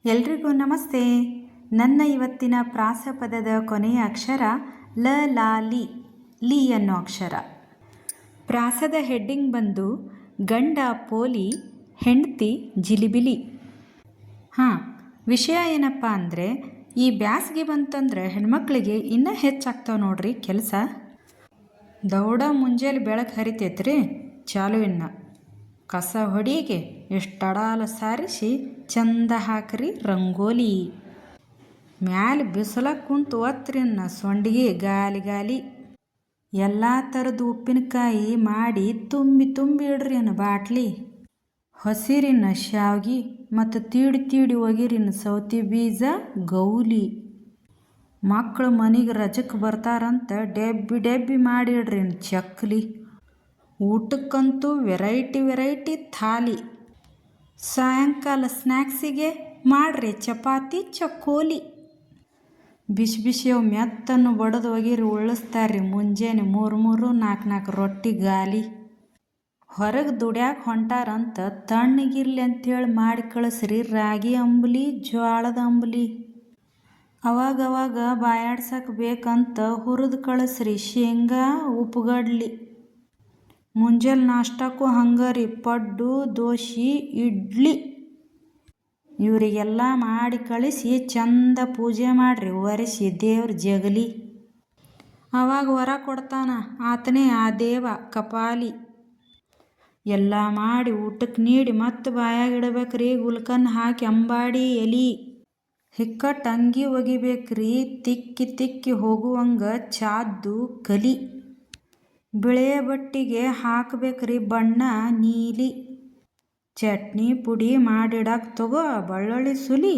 ಎಲ್ರಿಗೂ ನಮಸ್ತೆ. ನನ್ನ ಇವತ್ತಿನ ಪ್ರಾಸಪದದ ಕೊನೆಯ ಅಕ್ಷರ ಲ ಲಾ ಲಿ ಲಿ ಅನ್ನೋ ಅಕ್ಷರ. ಪ್ರಾಸದ ಹೆಡ್ಡಿಂಗ್ ಬಂದು ಗಂಡ ಪೋಲಿ, ಹೆಂಡತಿ ಜಿಲಿಬಿಲಿ. ವಿಷಯ ಏನಪ್ಪ ಅಂದರೆ, ಈ ಬ್ಯಾಸ್ಗೆ ಬಂತಂದ್ರೆ ಹೆಣ್ಮಕ್ಳಿಗೆ ಇನ್ನೂ ಹೆಚ್ಚಾಗ್ತಾವೆ ನೋಡ್ರಿ ಕೆಲಸ. ದೌಡ ಮುಂಜಾನೆ ಬೆಳಕು ಹರಿತೈತ್ರಿ, ಚಾಲು ಇನ್ನು ಕಸ ಹೊಡಿಗೆ ಎಷ್ಟಡಾಲ ಸಾರಿಸಿ ಚಂದ ಹಾಕ್ರಿ ರಂಗೋಲಿ. ಮ್ಯಾಲೆ ಬಿಸಿಲ ಕುಂತು ಒತ್ತರಿನ್ನ ಸೊಂಡಿಗೆ ಗಾಲಿ ಗಾಲಿ. ಎಲ್ಲ ಥರದ ಉಪ್ಪಿನಕಾಯಿ ಮಾಡಿ ತುಂಬಿ ತುಂಬಿ ಇಡ್ರಿ ಅನ್ನ ಬಾಟ್ಲಿ. ಹಸಿರಿನ ಶಾವ್ಗಿ ಮತ್ತು ತೀಡಿ ತೀಡಿ ಒಗಿರಿನ ಸೌತಿ ಬೀಜ ಗೌಲಿ. ಮಕ್ಕಳು ಮನೆಗೆ ರಜಕ್ಕೆ ಬರ್ತಾರಂತ ಡೆಬ್ಬಿ ಡೆಬ್ಬಿ ಮಾಡಿಡ್ರಿ ಚಕ್ಲಿ. ಊಟಕ್ಕಂತೂ ವೆರೈಟಿ ಥಾಲಿ. ಸಾಯಂಕಾಲ ಸ್ನ್ಯಾಕ್ಸಿಗೆ ಮಾಡ್ರಿ ಚಪಾತಿ ಚಕೋಲಿ. ಬಿಸಿ ಬಿಸಿ ಅವು ಮೆತ್ತನ್ನು ಬಡದು ಒಗಿರಿ ಉಳಿಸ್ತಾರ್ರಿ ಮುಂಜಾನೆ 3-4 ರೊಟ್ಟಿ ಗಾಲಿ. ಹೊರಗೆ ದುಡ್ಯಾಕೆ ಹೊಂಟಾರಂತ ತಣ್ಣಗಿರ್ಲಿ ಅಂಥೇಳಿ ಮಾಡಿ ಕಳಿಸ್ರಿ ರಾಗಿ ಅಂಬಲಿ ಜ್ವಾಳದ ಅಂಬಲಿ. ಅವಾಗವಾಗ ಬಾಯಾಡ್ಸಕ್ಕೆ ಬೇಕಂತ ಹುರಿದು ಕಳಿಸ್ರಿ ಶೇಂಗಾ ಉಪ್ಪುಗಡ್ಲಿ. ಮುಂಜಾನೆ ನಾಷ್ಟಕ್ಕೂ ಹಂಗರಿ ಪಡ್ಡು ದೋಸೆ ಇಡ್ಲಿ. ಇವರಿಗೆಲ್ಲ ಮಾಡಿ ಕಳಿಸಿ ಚಂದ ಪೂಜೆ ಮಾಡಿರಿ ಒರೆಸಿ ದೇವ್ರ ಜಗಲಿ. ಅವಾಗ ವರ ಕೊಡ್ತಾನ ಆತನೇ ಆ ದೇವ ಕಪಾಲಿ. ಎಲ್ಲ ಮಾಡಿ ಊಟಕ್ಕೆ ನೀಡಿ ಮತ್ತೆ ಬಾಯಾಗಿಡ್ಬೇಕ್ರಿ ಗುಲ್ಕನ್ ಹಾಕಿ ಅಂಬಾಡಿ ಎಲಿ. ಹಿಕ್ಕಟ್ಟು ಅಂಗಿ ಒಗಿಬೇಕ್ರಿ ತಿಕ್ಕಿ ತಿಕ್ಕಿ ಹೋಗುವಂಗ ಚಾದ್ದು ಕಲಿ. ಬಿಳೆ ಬಟ್ಟಿಗೆ ಹಾಕಬೇಕ್ರಿ ಬಣ್ಣ ನೀಲಿ. ಚಟ್ನಿ ಪುಡಿ ಮಾಡಿಡಕ್ಕೆ ತಗೋ ಬೆಳ್ಳುಳ್ಳಿ ಸುಲಿ.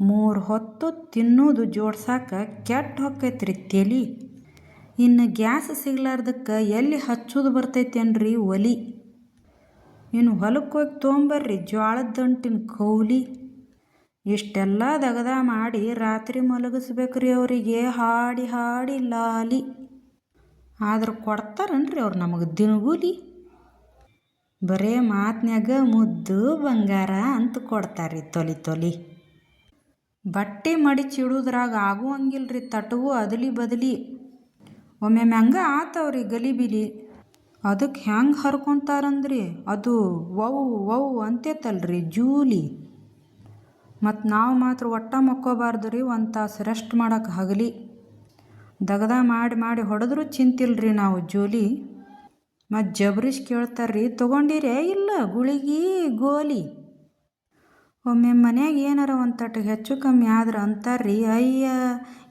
3 ಹೊತ್ತು ತಿನ್ನೋದು ಜೋಡ್ಸಕ್ಕೆ ಕೆಟ್ಟ ಹೊಕ್ಕೈತ್ರಿ ತೆಲಿ. ಇನ್ನು ಗ್ಯಾಸ್ ಸಿಗ್ಲಾರ್ದಕ್ಕೆ ಎಲ್ಲಿ ಹಚ್ಚೋದು ಬರ್ತೈತೇನ್ರಿ ಒಲಿ. ಇನ್ನು ಹೊಲಕ್ಕೆ ಹೋಗಿ ತೊಗೊಂಬರ್ರಿ ಜ್ವಾಳದ ದಂಟಿನ ಕೌಲಿ. ಇಷ್ಟೆಲ್ಲ ದಗದ ಮಾಡಿ ರಾತ್ರಿ ಮಲಗಿಸ್ಬೇಕ್ರಿ ಅವರಿಗೆ ಹಾಡಿ ಹಾಡಿ ಲಾಲಿ. ಆದ್ರೆ ಕೊಡ್ತಾರನ್ರಿ ಅವ್ರು ನಮಗೆ ದಿನಗೂಲಿ. ಬರೇ ಮಾತ್ನ್ಯಾಗ ಮುದ್ದು ಬಂಗಾರ ಅಂತ ಕೊಡ್ತಾರ್ರಿ ತೊಲಿ. ಬಟ್ಟೆ ಮಡಿಚಿಡುದ್ರಾಗ ಆಗುವಂಗಿಲ್ರಿ ತಟಗೂ ಅದಲಿ ಬದಲಿ. ಒಮ್ಮೆ ಹಂಗೆ ಆತವ್ರಿ ಗಲಿಬಿಲಿ. ಅದಕ್ಕೆ ಹೆಂಗೆ ಹರ್ಕೊತಾರಂದ್ರಿ ಅದು ವೌ ಅಂತೇತಲ್ರಿ ಜೂಲಿ. ಮತ್ತು ನಾವು ಮಾತ್ರ ಒಟ್ಟ ಮಕ್ಕೋಬಾರ್ದು ರೀ, 1 ತಾಸು ರೆಸ್ಟ್ ಮಾಡೋಕೆ ಹಗಲಿ. ದಗದ ಮಾಡಿ ಹೊಡೆದ್ರೂ ಚಿಂತಿಲ್ರಿ ನಾವು ಜೋಲಿ. ಮತ್ತು ಜಬ್ರಿಸ್ ಕೇಳ್ತಾರ್ರಿ ತೊಗೊಂಡಿರೇ ಇಲ್ಲ ಗುಳಿಗೆ ಗೋಲಿ. ಒಮ್ಮೆ ಮನ್ಯಾಗ ಏನಾರ ಒಂದು ತಟ್ಟು ಹೆಚ್ಚು ಕಮ್ಮಿ ಆದ್ರೆ ಅಂತಾರ್ರಿ ಅಯ್ಯ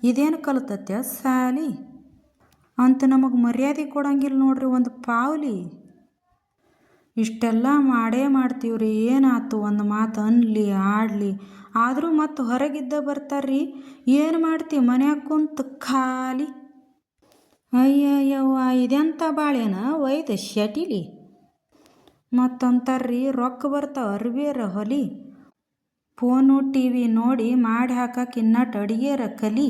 ಇದೇನು ಕಲಿತತ್ಯ ಸಾಲಿ ಅಂತ ನಮಗೆ ಮರ್ಯಾದೆ ಕೊಡಂಗಿಲ್ಲ ನೋಡ್ರಿ ಒಂದು ಪಾವ್ಲಿ. ಇಷ್ಟೆಲ್ಲ ಮಾಡೇ ಮಾಡ್ತೀವ್ರಿ, ಏನಾಯ್ತು ಒಂದು ಮಾತು ಅನ್ಲಿ ಆಡಲಿ ಆದರೂ ಮತ್ತು ಹೊರಗಿದ್ದ ಬರ್ತಾರ್ರಿ ಏನು ಮಾಡ್ತೀವಿ ಮನ್ಯಾಗ ಕುಂತು ಖಾಲಿ. ಅಯ್ಯಯ್ಯವ್ವ ಇದೆಂಥ ಬಾಳೆನ ಒಯ್ದು ಶಟಿಲಿ. ಮತ್ತಂತಾರ್ರಿ ರೊಕ್ಕ ಬರ್ತಾವ ಅರ್ಬಿಯರ ಹೊಲಿ. ಫೋನು TV ನೋಡಿ ಮಾಡಿ ಹಾಕಕ್ಕೆ ಇನ್ನಟ್ಟು ಅಡಿಗೆರ ಕಲಿ.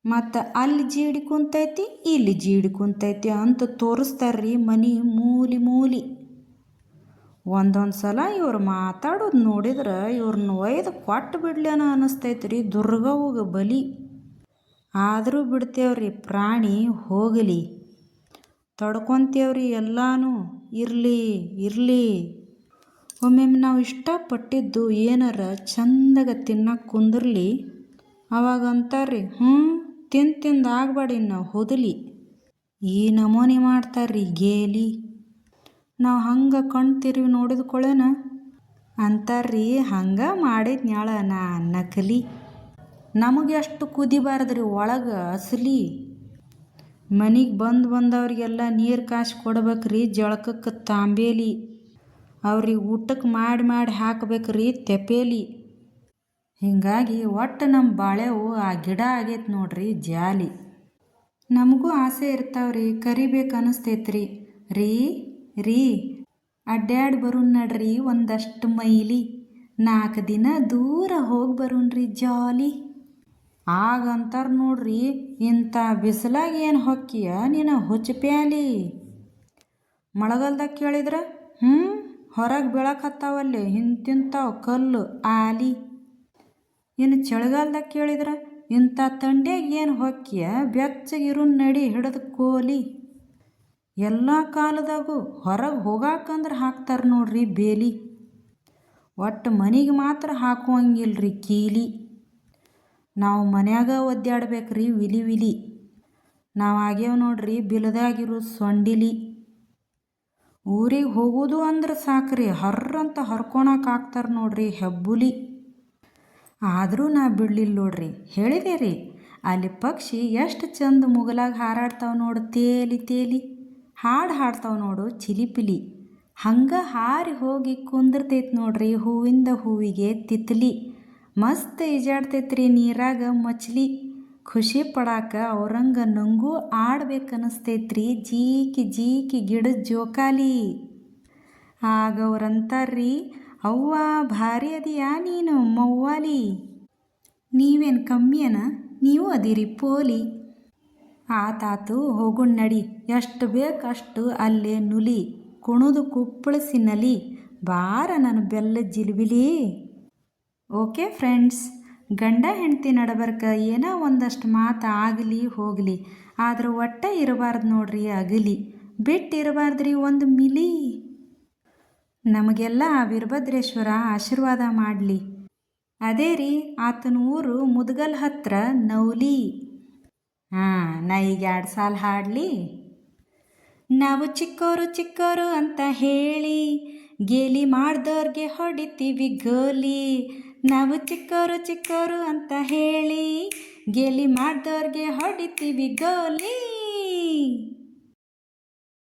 ಮತ್ತು ಅಲ್ಲಿ ಜೀಡಿ ಕುಂತೈತಿ ಇಲ್ಲಿ ಜೀಡಿ ಕುಂತೈತಿ ಅಂತ ತೋರಿಸ್ತಾರ್ರಿ ಮನೆ ಮೂಲಿ. ಒಂದೊಂದು ಸಲ ಇವ್ರು ಮಾತಾಡೋದು ನೋಡಿದ್ರೆ ಇವ್ರನ್ನ ಒಯ್ದು ಕೊಟ್ಟು ಬಿಡ್ಲೇನ ಅನ್ನಿಸ್ತೈತ್ರಿ ದುರ್ಗವ್ಗೆ ಬಲಿ. ಆದರೂ ಬಿಡ್ತೇವ್ರಿ ಪ್ರಾಣಿ ಹೋಗಲಿ. ತಡ್ಕೊತೇವ್ರಿ ಎಲ್ಲಾನು ಇರಲಿ. ಒಮ್ಮೊಮ್ಮೆ ನಾವು ಇಷ್ಟಪಟ್ಟಿದ್ದು ಏನಾರ ಚಂದಾಗ ತಿನ್ನಕ್ಕೆ ಕುಂದಿರ್ಲಿ ಅವಾಗ ಅಂತಾರ್ರಿ ತಿಂದು ಆಗ್ಬೇಡಿ ನಾವು ಹೊದಲಿ. ಈ ನಮೂನಿ ಮಾಡ್ತಾರ್ರಿ ಗೇಲಿ. ನಾವು ಹಂಗೆ ಕಣ್ತಿರಿವಿ ನೋಡಿದ್ಕೊಳ್ಳೇನ ಅಂತಾರ್ರಿ ಹಂಗೆ ಮಾಡಿದ್ನ್ಯಾಳ ನಾ ನಕಲಿ. ನಮಗೆ ಅಷ್ಟು ಕುದಿಬಾರ್ದ್ರಿ ಒಳಗೆ ಅಸಲಿ. ಮನೆಗೆ ಬಂದವ್ರಿಗೆಲ್ಲ ನೀರು ಕಾಸಿ ಕೊಡ್ಬೇಕ್ರಿ ಜಳಕಕ್ಕೆ ತಾಂಬೇಲಿ. ಅವ್ರಿಗೆ ಊಟಕ್ಕೆ ಮಾಡಿ ಹಾಕ್ಬೇಕ್ರಿ ತೆಪೇಲಿ. ಹೀಗಾಗಿ ಒಟ್ಟು ನಮ್ಮ ಬಾಳೆವು ಆ ಗಿಡ ಆಗೈತೆ ನೋಡ್ರಿ ಜಾಲಿ. ನಮಗೂ ಆಸೆ ಇರ್ತಾವ್ರಿ ಕರಿಬೇಕು ಅನ್ನಿಸ್ತೈತ್ರಿ ರೀ ಅಡ್ಡಾಡಿ ಬರೋಣ ನಡ್ರಿ ಒಂದಷ್ಟು ಮೈಲಿ. 4 ದಿನ ದೂರ ಹೋಗಿ ಬರೋಣ್ರಿ ಜಾಲಿ. ಆಗಂತಾರ ನೋಡ್ರಿ ಇಂಥ ಬಿಸಿಲಾಗ ಏನು ಹೊಕ್ಕಿಯ ನೀನು ಹುಚ್ಚಪ್ಯಾಲಿ. ಮಳೆಗಾಲದಾಗ ಕೇಳಿದ್ರೆ ಹೊರಗೆ ಬೀಳಕ್ಕೆ ಹತ್ತಾವಲ್ಲೇ ಇಂತಿಂಥವು ಕಲ್ಲು ಆಲಿ. ಇನ್ನು ಚಳಿಗಾಲದಾಗ ಕೇಳಿದ್ರೆ ಇಂಥ ತಂಡ್ಯಾಗ ಏನು ಹೊಕ್ಕಿಯ ಬೆಚ್ಚಗಿರು ನಡಿ ಹಿಡಿದು ಕೋಲಿ. ಎಲ್ಲ ಕಾಲದಾಗೂ ಹೊರಗೆ ಹೋಗಾಕಂದ್ರೆ ಹಾಕ್ತಾರೆ ನೋಡ್ರಿ ಬೇಲಿ, ಒಟ್ಟು ಮನೆಗೆ ಮಾತ್ರ ಹಾಕುವಂಗಿಲ್ರಿ ಕೀಲಿ. ನಾವು ಮನ್ಯಾಗ ಒದ್ದಾಡ್ಬೇಕ್ರಿ ವಿಲಿ ವಿಲಿ, ನಾವು ಆಗ್ಯಾವ ನೋಡ್ರಿ ಬಿಲದಾಗಿರೋ ಸೊಂಡಿಲಿ. ಊರಿಗೆ ಹೋಗೋದು ಅಂದ್ರೆ ಸಾಕ್ರಿ ಹರ್ರಂತ ಹರ್ಕೊಳಕ್ಕೆ ಹಾಕ್ತಾರೆ ನೋಡ್ರಿ ಹೆಬ್ಬುಲಿ. ಆದರೂ ನಾ ಬಿಡ್ಲಿಲ್ಲ ನೋಡ್ರಿ, ಹೇಳಿದೆ ರೀ ಅಲ್ಲಿ ಪಕ್ಷಿ ಎಷ್ಟು ಚಂದ ಮುಗಲಾಗ ಹಾರಾಡ್ತಾವೆ ನೋಡು ತೇಲಿ ತೇಲಿ, ಹಾಡು ಹಾಡ್ತಾವೆ ನೋಡು ಚಿಲಿಪಿಲಿ. ಹಂಗೆ ಹಾರಿ ಹೋಗಿ ಕುಂದಿರ್ತೈತೆ ನೋಡ್ರಿ ಹೂವಿಂದ ಹೂವಿಗೆ ತಿತ್ಲಿ. ಮಸ್ತ್ ಈಜಾಡ್ತೈತ್ರಿ ನೀರಾಗ ಮಚ್ಲಿ, ಖುಷಿ ಪಡಾಕ ಅವ್ರಂಗ ನಂಗೂ ಆಡ್ಬೇಕನ್ನಿಸ್ತೈತ್ರಿ ಜೀಕಿ ಜೀಕಿ ಗಿಡದ ಜೋಕಾಲಿ. ಆಗ ಅವ್ರಂತಾರ್ರಿ, ಅವ್ವ ಭಾರಿ ಅದೀಯಾ ನೀನು ಮವ್ವಾಲಿ, ನೀವೇನು ಕಮ್ಮಿಯನ ನೀವು ಅದೀರಿ ಪೋಲಿ. ಆತಾತು ಹೋಗುಣ್ ನಡಿ, ಎಷ್ಟು ಬೇಕಷ್ಟು ಅಲ್ಲೇ ನುಲಿ, ಕುಣುದು ಕುಪ್ಪಳಿಸಿ ನಲಿ, ಬಾರ ನನ್ನ ಬೆಲ್ಲದ ಜಿಲಿಬಿಲಿ. ಓಕೆ ಫ್ರೆಂಡ್ಸ್, ಗಂಡ ಹೆಂಡತಿ ನಡಬರ್ಕ ಏನೋ ಒಂದಷ್ಟು ಮಾತು ಆಗಲಿ ಹೋಗಲಿ, ಆದ್ರೆ ಒಟ್ಟ ಇರಬಾರ್ದು ನೋಡ್ರಿ ಅಗಲಿ, ಬಿಟ್ಟಿರಬಾರ್ದ್ರಿ ಒಂದು ಮಿಲಿ. ನಮಗೆಲ್ಲ ಆ ವೀರಭದ್ರೇಶ್ವರ ಆಶೀರ್ವಾದ ಮಾಡಲಿ. ಅದೇ ರೀ ಆತನ ಊರು ಮುದ್ಗಲ್ ಹತ್ರ ನವಲಿ. ನಾ ಈಗ 2 ಸಾಲ ಹಾಡಲಿ. ನಾವು ಚಿಕ್ಕೋರು ಚಿಕ್ಕೋರು ಅಂತ ಹೇಳಿ ಗೇಲಿ ಮಾಡ್ದವ್ರಿಗೆ ಹೊಡಿತೀವಿ ಗೋಲಿ. ನಾವು ಚಿಕ್ಕೋರು ಚಿಕ್ಕೋರು ಅಂತ ಹೇಳಿ ಗೇಲಿ ಮಾಡ್ದವ್ರಿಗೆ ಹೊಡಿತೀವಿ ಗೋಲಿ.